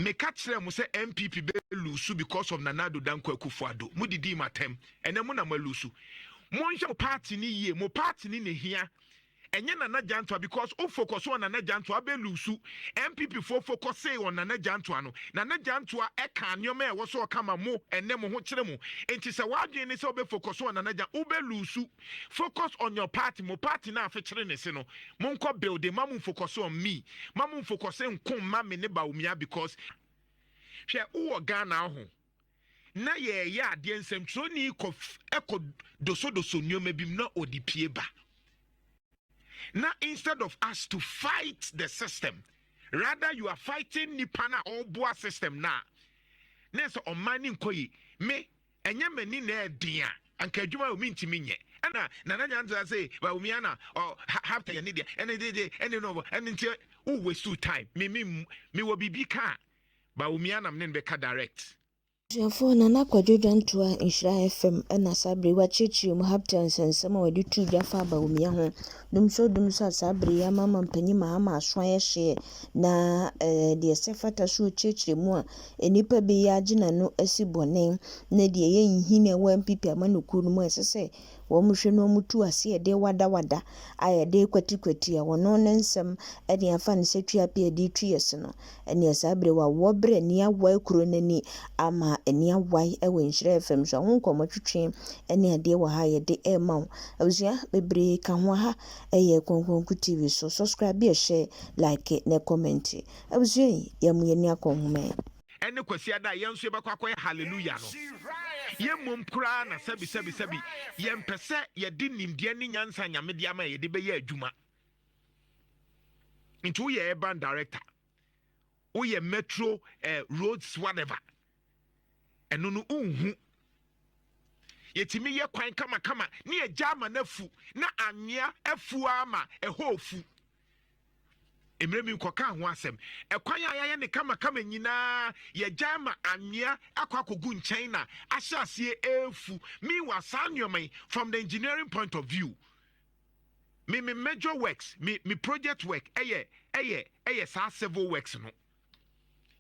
me catch them say NPP be lose because of Nana Addo AKUFFO mudidi matem ene mo na malusu monhye party ni ye mo party ni hia enye Nana JUANTUA because o focus on Nana JUANTUA be lusu NPP for focus on Nana JUANTUA no Nana JUANTUA e kan nyoma e wo so kama mo ene mo ho kire mo enti se wadwen ni se obe focus on Nana JUANTUA obe lusu focus on your party mo party na afe kire ne se no monko build mamu focus on me mamu focus on kom ma me ne baumia because hwe wo Ghana ho na ye ya ade nsem tro ni eko doso nyoma bim na odipie ba. Now, instead of us to fight the system, rather you are fighting Nipana or Boa system now. Next on mining koi me enye meni na dia anka adwuma o minti minye ana Nana JUANTUA say ba umiana or have to need and no and until who waste time me will be ka ba umiana mnen beka direct. Jafo Nana KWADJO JUANTUA Inshira FM ena sabri wa chichi mu hapten sensema wadi tu jafa ba umia ho dumso sabri ya mama mpanyi mahama aswan ye hye na de sefata so chichi mu a enipa bi ya gina no asibone na de ye nhine wa NPP amanuku no mu esese wo muhwe no mutu ase de wada aye de kwati a wono nensem ene afa ne setwa pe de tuese no ene sabri wa wobre ne awa ekuro nani ama eni awai ewe Inshira FM so ho nkomotwetwe eni ade wo ha ye de ema abusua bebre ka ho ha eye Konkonkotv so subscribe be share like ne comment abusua yamu yeni akonhome ene kwasi ada yenso yebakwa hallelujah no yemmom kura na sabi yempese ye di nimde ni nyansa nyamede ama ye de be ye adwuma into ye urban director o ye metro roads whatever eno no unhu yetimi ye kwan kama ne ye jama nafu na anwea afu ama ehofu emremi koka ho asem ekwan ayaye ne kama nyina ye jama anwea akwakogu nchen na ahyasie efu me wasanyomen from the engineering point of view me major works me project work eye sa civil works no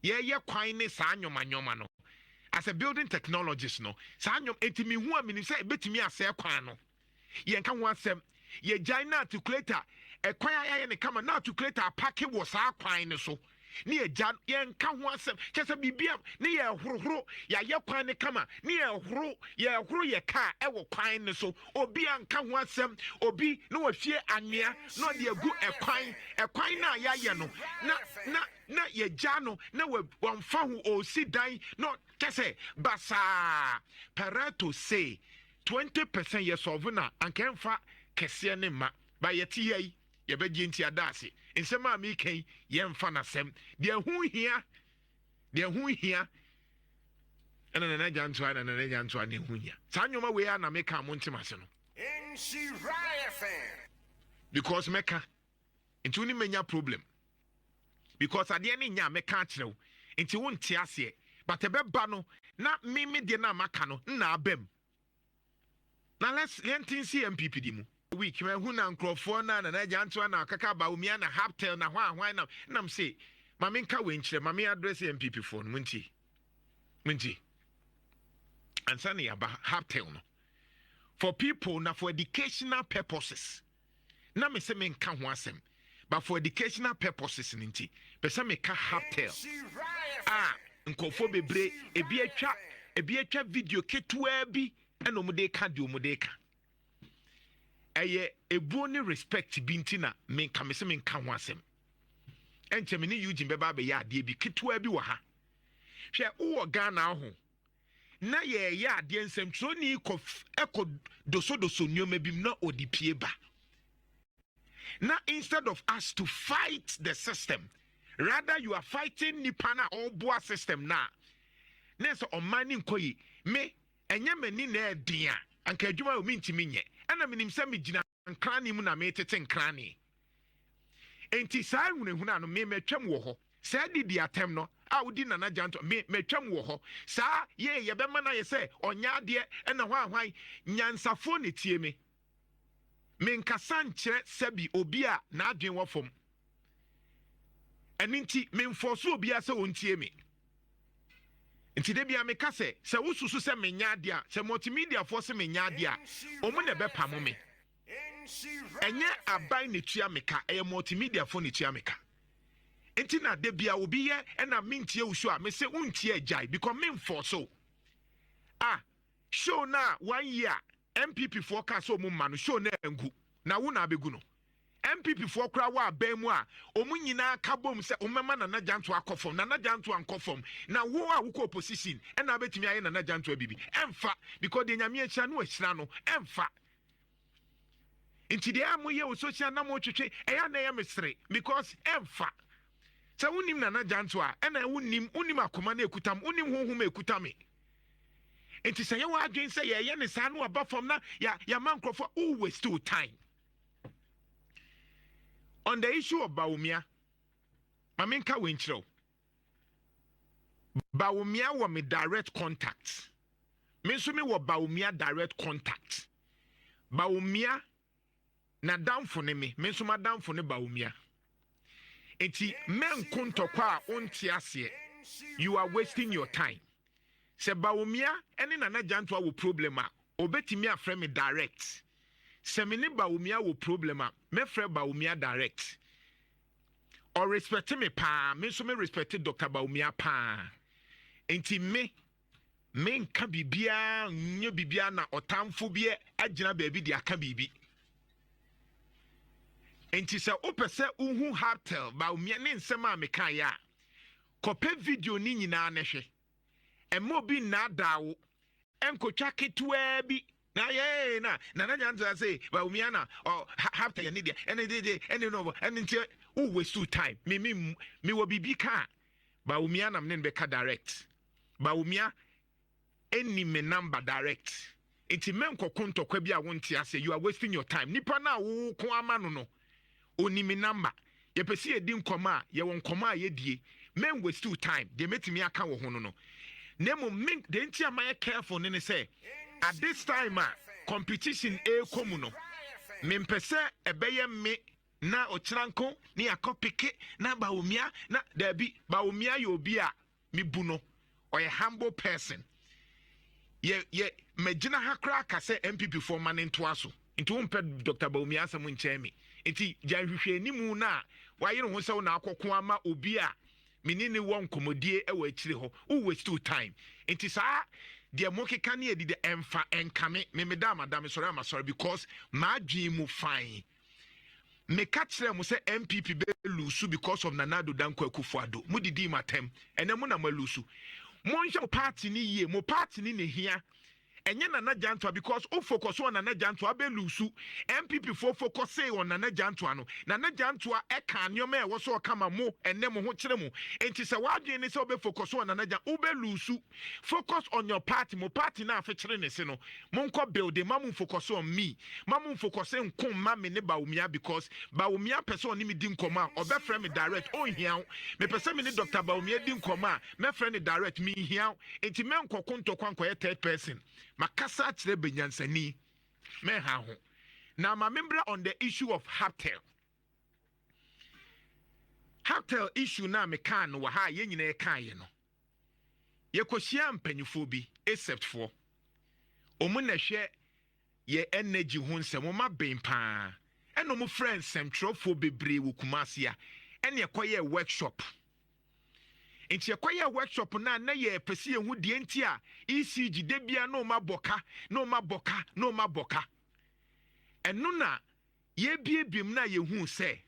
ye kwan ne sa nyoma no as a building technologist no sa nyom entimi hu amini say betimi ase kwan no ye nka ho asem ye jaina articulator ekwan ayaye ne kama na articulator apake wo sa kwan ne so ne ye jan ye nka ho asem kese bibia ne ye horohoro ya ye kwan ne kama ne ye horo ye ka e wo kwan ne so obi anka ho asem obi no wafie anwea no de agu ekwan na ayaye no na ye jano na wamfa ho osidan no kese basa Pareto say 20% ye solve na ankemfa kese ne ma ba ye ti yi ye be ginti adase nsema mi kan ye mfa na sem de hu hia ena Nana JUANTUA ne hu hia sa nyoma we ya na me kan mo ntimase no because meka ntuni menya problem because ade ne nya meka akyerew nti wonte ase but ebeba no na me de na maka no na abem na let's see NPP di mu week me hu na nkrofo na Nana JUANTUA na akaka ba umia na H0T na hwan na nam say mame nka we nkyere mame address NPP for no munti ansa na ya ba H0T no for people na for educational purposes na me say me nka ho asem but for educational purposes ninti pesa me ka H0T nkofo bebre ebi atwa video ketua bi eno mude ka de omude ka eye ebu ni respect bi ntina me nka me se me nka ho asem enche me ni Eugene beba be ya ade bi ketua bi wo ha hwe wo Ghana ho na ye ya ade nsem tro ni eko doso nyoma bi na odipie ba. Now, instead of us to fight the system, rather you are fighting Nipana or Boa system now. Next on mining koi me enye meni na dia anka adwuma o minti minye ana minim se me gina nkrani mu na me tete nkrani enti sai hunehuna no me metwam wo ho sa di atem no a wodi Nana JUANTUA me metwam wo ho sa ye be ma na ye se onya de na hwan nyansafo ne tie me nkasa nkyerɛ sabi obi a na adwen wɔ fam ɛninti me mfoso obi a sɛ ontie me Nti de bia meka se wosusu se menya dia se multimedia for se menya dia omo na be pamo me enye aban ne tua meka multimedia for ne tua meka. Nti na de bia obi ye na mentie usu a me se untie agai because me for so show na 1 year NPP forecast so mumma no show na engu na wo na abegu no NPP for kra wa aban mu a omu nyina ka bom se omema na janto akofom na janto ankofom na wo a wo ko opposition e na betimi aye na janto bibi emfa because de nyame achira no achira no emfa. Nti de amoye o social na mo twetwe eya na ye mesre because emfa se wonim na janto a e na wonim akoma na ekutam wonim honhom ekutam. Nti se ye wa adwen se ye ne sa no aba fam na ya mankrofo always too time. On the issue of Bawumia, Maminka Winchro. Bawumia were me direct contact. Mensumi were Bawumia direct contact. Bawumia na down for me. Mensuma down for ne Bawumia. Enti men kunto kwa untiasie. You are wasting your time. Se Bawumia eni na jantua wo problema. Obetimi afre me direct. Semini Bawumia wo problema. Me frɛ Bawumia direct. Or respect me pa. Me so me respect Dr. Bawumia pa. Enti me nka bibia nye bibia na otamfo bie agina baabi di aka bibi. Enti sɛ opese unhu H0T Bawumia ne nsɛm a meka ya. Kɔpɛ video ni nyinaa ne hwɛ. Ɛmo bi na dawo. Enkotwa ketewa bi. Na ye na janto say Bawumia na H0T ya nidia ene no ene nti o waste too time me wo bibi ka Bawumia na mne beka direct Bawumia eni me number direct enti men kokonto kwa bia wonte ase you are wasting your time nipa na wo ko ama no oni me number ye pesi edi nkoma ye won nkoma ye die men waste too time de metimi aka wo ho no nemo men de nti amaye careful ne say at this time competition komuno mempese ebeye me na ochranko ni akopike na Bawumia na dabi Bawumia yo bi a mibuno or a humble person ye magina hakra ka se NPP for man into aso into umpe Dr. Bawumia asem nchemi enti janhwehwe nimu na wayere ho se na akoko ama obi a menini won komodie e wa akire ho o waste too time enti saa de mokeka ne edi de emfa enkame me madam sorry am sorry because my dream mu fine me catch them say NPP be lose because of Nana Addo Dankwa AKUFFO mu didi matem ene mu na malusu mo nhwe party ni ye mo party ni ne hia enye Nana Jantua because o focus on Nana Jantua be lusu NPP for focus on Nana Jantua no Nana Jantua e ka nyoma e wo so kama mo enne mo ho kire mo enti se wadwen ne se obe focus on Nana Jantua o be lusu focus on your party mo party na afa kire ne se no mo nko build mamu focus on me mamu focus nkom ma me ne Bawumia because Bawumia person ni me di nkoma obe frɛ me direct o hia me person me ne Dr. Bawumia di nkoma me frɛ ne direct me hia enti me nkokonto kwanko ye third person makasa kire benyansani me ha ho na ma membra on the issue of H0T issue na me kan no ha ye nyina ye kan ye no ye kohyia mpanyufo bi except for omu na hwe ye energy ho nsɛm ma ben pa ɛno mo friends centrofo bebre wo Kumasi a ɛne ekoye workshop enti ekoye workshop na ye pese ye hu die enti a ECG de bia no ma boka ɛno na ye biebiem na ye hu sɛ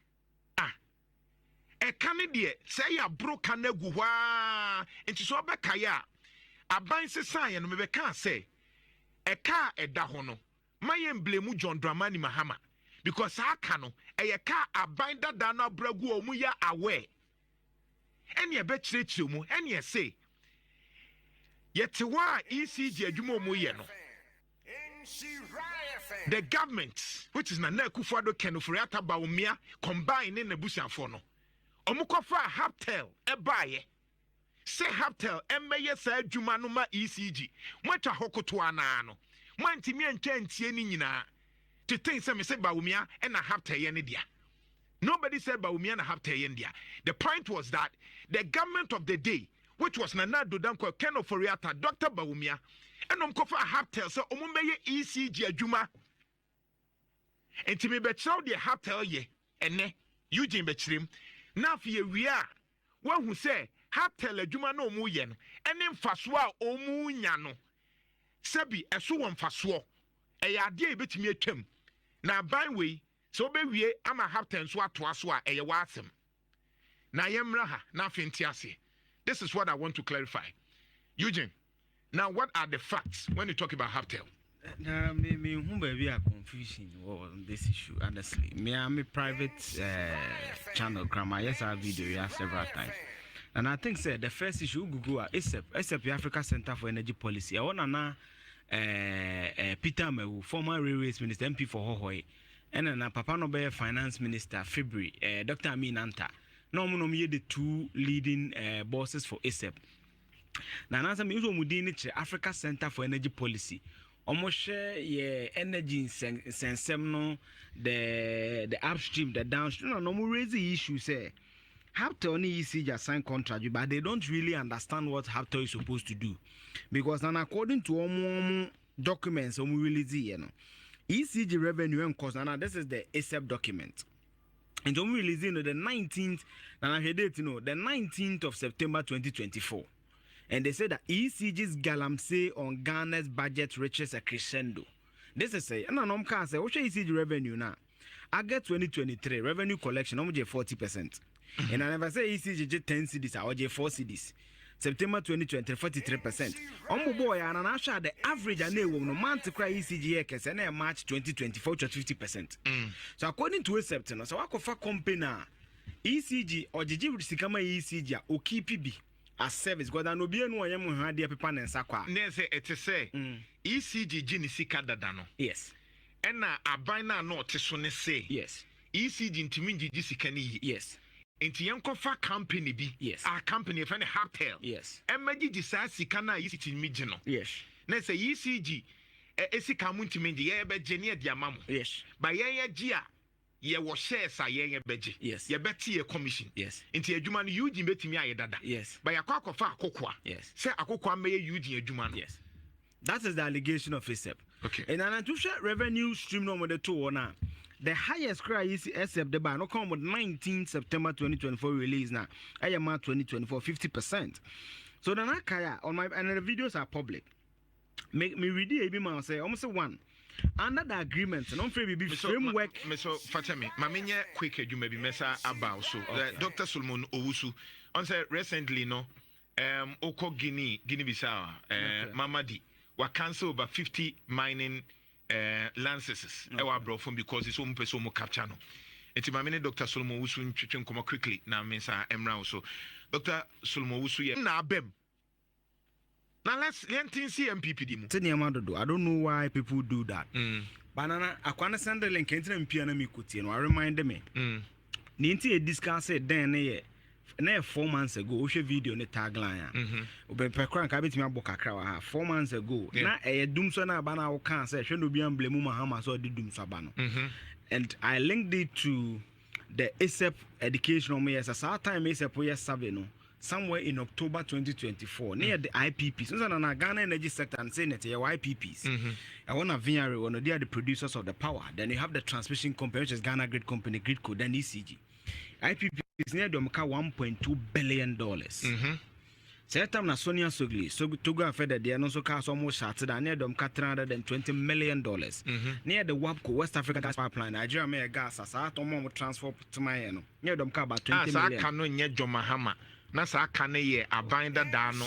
ɛka ne de sɛ ya broka na gu hwa enti so obeka ya aban sesan ye no mebeka sɛ ɛka ɛda ho no maye blame John Dramani Mahama because aka no ɛyɛ ka aban dada no abragu o mu ya aware ɛne ɛbɛkyerɛkyerɛ mu ɛne ɛsɛ yɛte wa ECG adwuma mu yɛ no the government which is Nana AKUFFO Kenufuriata Bawumia combine in Nebusiafo no omukofa H0T ebaye se H0T emeye sa adwuma no ma ECG mwatwa hokoto ana no mwantimi antwantie ni nyina to think say me say Bawumia and H0T ye ne dia. Nobody said Bawumia and H0T ye ne dia. The point was that the government of the day which was Nana Dodanko, Ken of Foriata, Dr. Bawumia, and Kofa H0T, so Omumeye ECG Juma. And to me, bet so the H0T ye, and ne, Eugene Betrim. Now for ye, we are one who say, H0T Juma no muyen, and then Faswa o munyano. Sebi, a suwan Faswa, a idea bit me a chim. Now, by way, so be we, I'm a H0T and swat to aswa, a wasem. Na yemraha na fintiasi. This is what I want to clarify. Eugene, now what are the facts when you talk about H0T? Now, me whom we are confusing on this issue, honestly. Me, I'm a private channel, grammar. Yes, I have video several times. And I think, sir, the first issue, Google, ASAP, Africa Center for Energy Policy. I want to know Peter Mewu, former Railways Minister, MP for Hohoi, and then Papa Nobe Finance Minister, February, Dr. Amin Anta. No, the two leading bosses for ASAP. Now, as I'm using Africa Center for Energy Policy, almost share energy sensem the upstream, the downstream. No more raise the issue. Say, H0T only ECG sign contract, but they don't really understand what H0T is supposed to do, because now according to all documents, ECG revenue and cost. Now this is the ASAP document. And we release the 19th, and I heard it, the 19th of September 2024. And they said that ECG's galamsey on Ghana's budget reaches a crescendo. This is say, and I can't say, what's ECG revenue now? I get 2023 revenue collection, I'm 40%. And I never say ECG 10 CDs, I was 4 CDs. September 2020, 43%. Boy, and I share the average and no month to cry ECG and March 2024 to 50%. So according to ASAP, so I could for company ECG or Gigi Sikama ECG or KPB as service. God, I know be no one had the paper and sakwa. Nese, it is say ECG Ginisika Dadano. Yes. And now I buy now not to say. Yes. ECG into Minji Gisikani. Yes. Into Yankofa company be. Yes. Our company of any H0T. Yes. And Maggie decides Sikana ECG Mijano. Yes. Let's say ECG. Esikamunti Minji, Yebe Genia Diamamo. Yes. By Yaya Gia. Ye was shares a Yaya Beji. Yes. Ye betty a commission. Yes. Into a Juman Eugene betting me dada. Yes. By a cock of a cocoa. Yes. Say a cocoa may Eugene a Juman. Yes. That is the allegation of ASAP. Okay. And an unusual revenue stream number the two now. The highest cry is ASAP the ban no come with 19 September 2024 release now. I am at 2024 50%. So the Nakaya on my and the videos are public. Make me read the ABM say almost one. Under the agreement, non free be framework. Meso Fatami, Maminya quick you may be mesa about so Dr. Solomon Owusu on say recently no Oko Guinea Bissau Mamadi were cancelled over 50 mining licenses from because it's own person mo capture no. Enti Mamine Dr. Solomon Owusu ntwetwe nkoma quickly na mensa emra so Dr. Solomon Owusu ye na abem. Now let's see NPP. I don't know why people do that. Banana, I can't understand the link into MP and me. I remind me. Ninti discuss it then 4 months ago. Oshe video on the tagline. Obe pekran kabit me aboka krawa 4 months ago. Na doom so na bana o kan say hwe no bi amblemu mahama so di doom so bano. And I linked it to the ASAP educational me as a time ASAP we survey no. Somewhere in October 2024, near the IPPs. So, na Ghana energy sector and saying that your IPPs. I want to VR one. They are the producers of the power. Then you have the transmission company, which is Ghana Grid Company, Gridco, then ECG. IPP is near the $1.2 billion. So that time na Sonia Sogli, so Togo and Fed, they are also cast almost shattered near them $320 million. Near the WAPCO, West African Gas Pipeline, Nigeria may gas as I don't transfer to my near them about 20 million. I cannot Mahama. Nasa kane abanda dano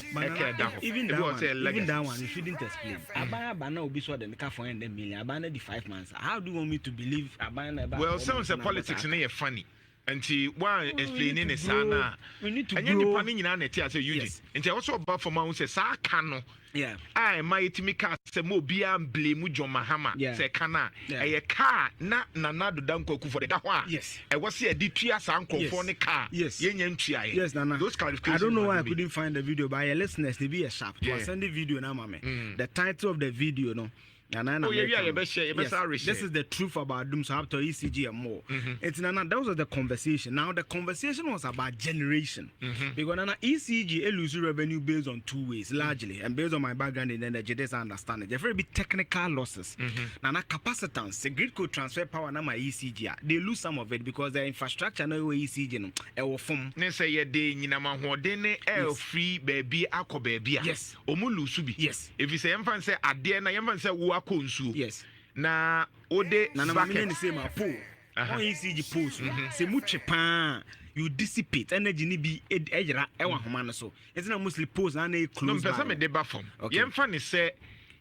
even that one you shouldn't explain. Abana will be so than the for $100 million. Abana the 5 months. How do you want me to believe Abana? Well, sounds the politics in here funny. And she one explaining is sana. We need to and grow. And you're planning in an Etia, and also about for Mount says, Sakano. Yeah, I might make us a mobile blame Mujo Mahama. Say, Kana, a car, not Nanado Danko for the Dawa. Yes, I was here, DPS uncle for the car. Yes, yes, Nana. Those clarifications. I don't know why I couldn't find the video, but your listeners, they be a sharp. To send the video now, mama. The title of the video, no. Oh, yeah, this is the truth about Doom so after ECG and more. It's Nana, that was the conversation. Now the conversation was about generation. Because Nana ECG lose revenue based on two ways, largely, and based on my background in energy, there's understanding. There are very big technical losses. Nana capacitance, the grid could transfer power na my ECG. They lose some of it because the infrastructure no ECG no form. Say ye day nyina free baby akọ baby. Yes. Omu lose bi. Yes. If you say yemfa say ade na yemfa say wo akonsu. Yes. Na ode na bucket say my pole. On ECG post. Say much pan. You dissipate energy ni bi ejira ewa homa no so. It's not mostly post na na close. No, person me deba form. Yemfa ni say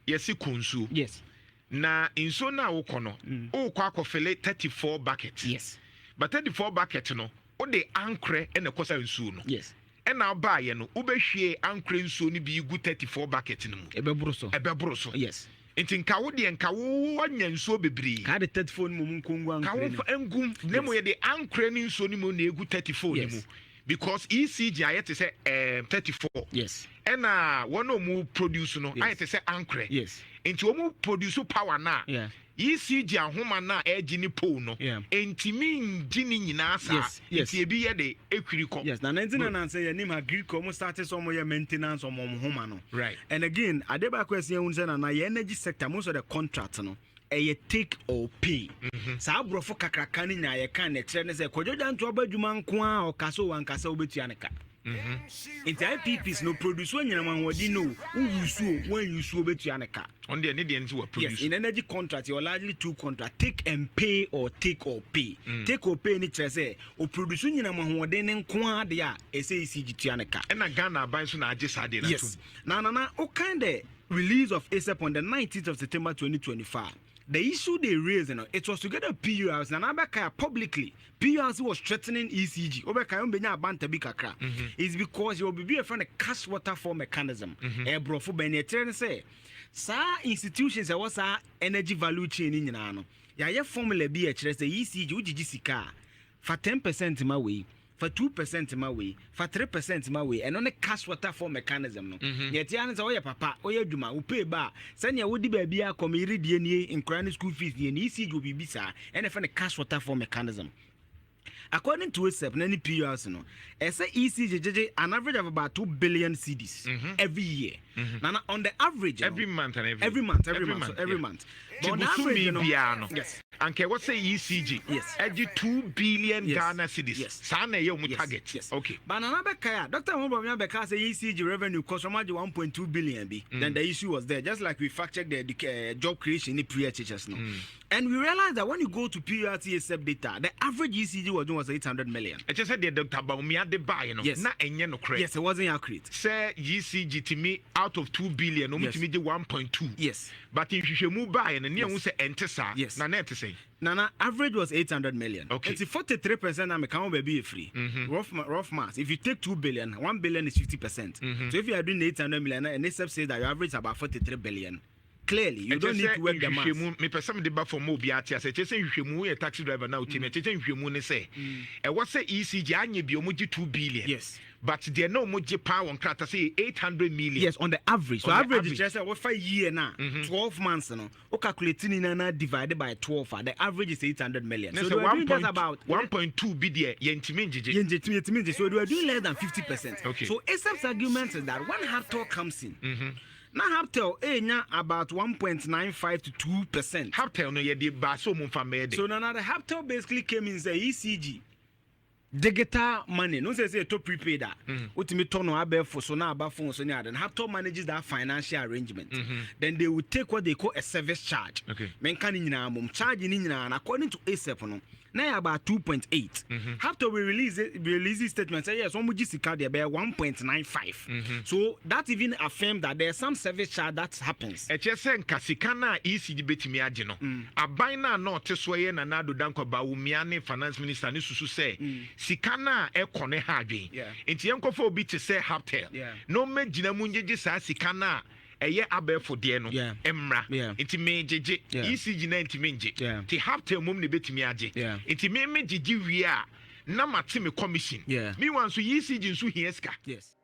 yesi konsu. Yes. Na inso na wo kono. O kwa akofele 34 buckets. Yes. But 34 bucket no, o de ankre e na kosa nsuo no. Yes. E na ba ye no, wo behwie ankre nsuo no bi gu 34 bucket no mu. Ebebro so. Yes. Nti nka wo de nka wo anya nsuo bebri. Ka de 34 no mu nkongu ankre. Ka wo engum, nemo ye de ankre ni nsuo ni mu na egu 34 ni mu. Because ECG ayete say 34. Yes. E na wono mu produce no, ayete say ankre. Yes. Nti wo mu produce power na. Yeah. ECG ahoma na eji ni pole no entimi ngini nyina sa enti ebi ye de ekwiri ko. Yes, na 19 say nim agree ko mo start some your maintenance on homa no. Right. And again, adeba kwesi ehun say na your energy sector most of the contract no e take or pay. Sa abrofo kakraka ni nya ye kan na kire ne say kodjoja nto abadwuma nko a o kaso wankasa obetua ne ka. Into NPPs no produce when you know who you sue betu aneka. On the end will produce. Yes, in energy contract, you're largely two contract. Take and pay or take or pay. Take or pay ni say or produce when you know what then kwa dia SACG aneka. And a Ghana buy soon I just had it. Yes. Na o kind of release of ASAP on the 19th of September 2025. The issue they raised, it was to get a PULC. And Abaka publicly, PULC was threatening ECG. It's because you will be a friend of cash waterfall mechanism. Brofu Benetre say, Sir institutions that was our energy value chain in Yano. Ya formula be a the ECG, UGCK for 10% in my way. For 2% my way, for 3% my way, and on a cash waterfall mechanism. Yet, Yanis, oh, yeah, papa, oh, yeah, Duma, who pay bar, send your woody baby a community DNA in crying school fees, the ECG will be bizarre, and if a cash waterfall mechanism. According to ASAP, any PULC, no, as a ECG, an average of about 2 billion CDs every year. Now, on the average, every month and every month. But on average, yes. And what's say ECG? Yes. Every 2 billion Ghana cedis. Yes. Sana yo target. Yes. Okay. But another kaya, Dr. Mbomya Beka say ECG revenue cost from 1.2 billion B. Then the issue was there, just like we fact check the job creation in pre-HHS now. And we realized that when you go to PULC ASAP data, the average ECG was 800 million. I just said the Dr. Baumia de buy, you know. Yes. Na enye no credit. Yes, it wasn't accurate. Say ECG to me out of 2 billion, no yes. to me 1.2. Yes. But if you move by and near say entesa, yes. Na net say. Nana average was 800 million. Okay. It's 43% I'm account be free. Rough mass. If you take 2 billion, 1 billion is 50%. So if you are doing 800 million and ASAP says that your average is about 43 billion. Clearly, you don't need to work the math. Me person de ba for mo biati ase che say hwehwemu a taxi driver na uti me che hwehwemu ne say e what say ECG anye bi omo 2 billion. Yes. But there no more power on crata say 800 million. Yes, on the average. So average is just what 5 year now, 12 months no. O calculating in divided by 12, the average is 800 million. So that's about 1.2 bi there yentimi njije. So we are doing less than 50%. Okay. So ASAP's argument is that when H0T comes in, now H0T about 1.95 to 2%. H0T no ye de ba so mo fa mede. So now the H0T basically came in say ECG digital money. No say to prepaid that. Ultimate turn on abe for so now about phone so near. Then H0T manages that financial arrangement. Then they will take what they call a service charge. Okay. Men can in charge in and according to ASAP no. Now about 2.8. H0T we release this statement say yes, one card there be 1.95. So that even affirm that there's some service charge that happens. E che say nkasika na ECG betimi age no. Aban na no te so ye na ADDO danko ba wumia ne finance minister ne susu say sika na e kone ha adwen. Enti yenkofo obi te say H0T. No me gina mu ngeje sa sika na eye abefo de no emra enti me jeje ECG na enti me nje ti H0T mum ne betimi age enti me jeje wi a na mate me commission me wan so ECG nso hieska. Yes.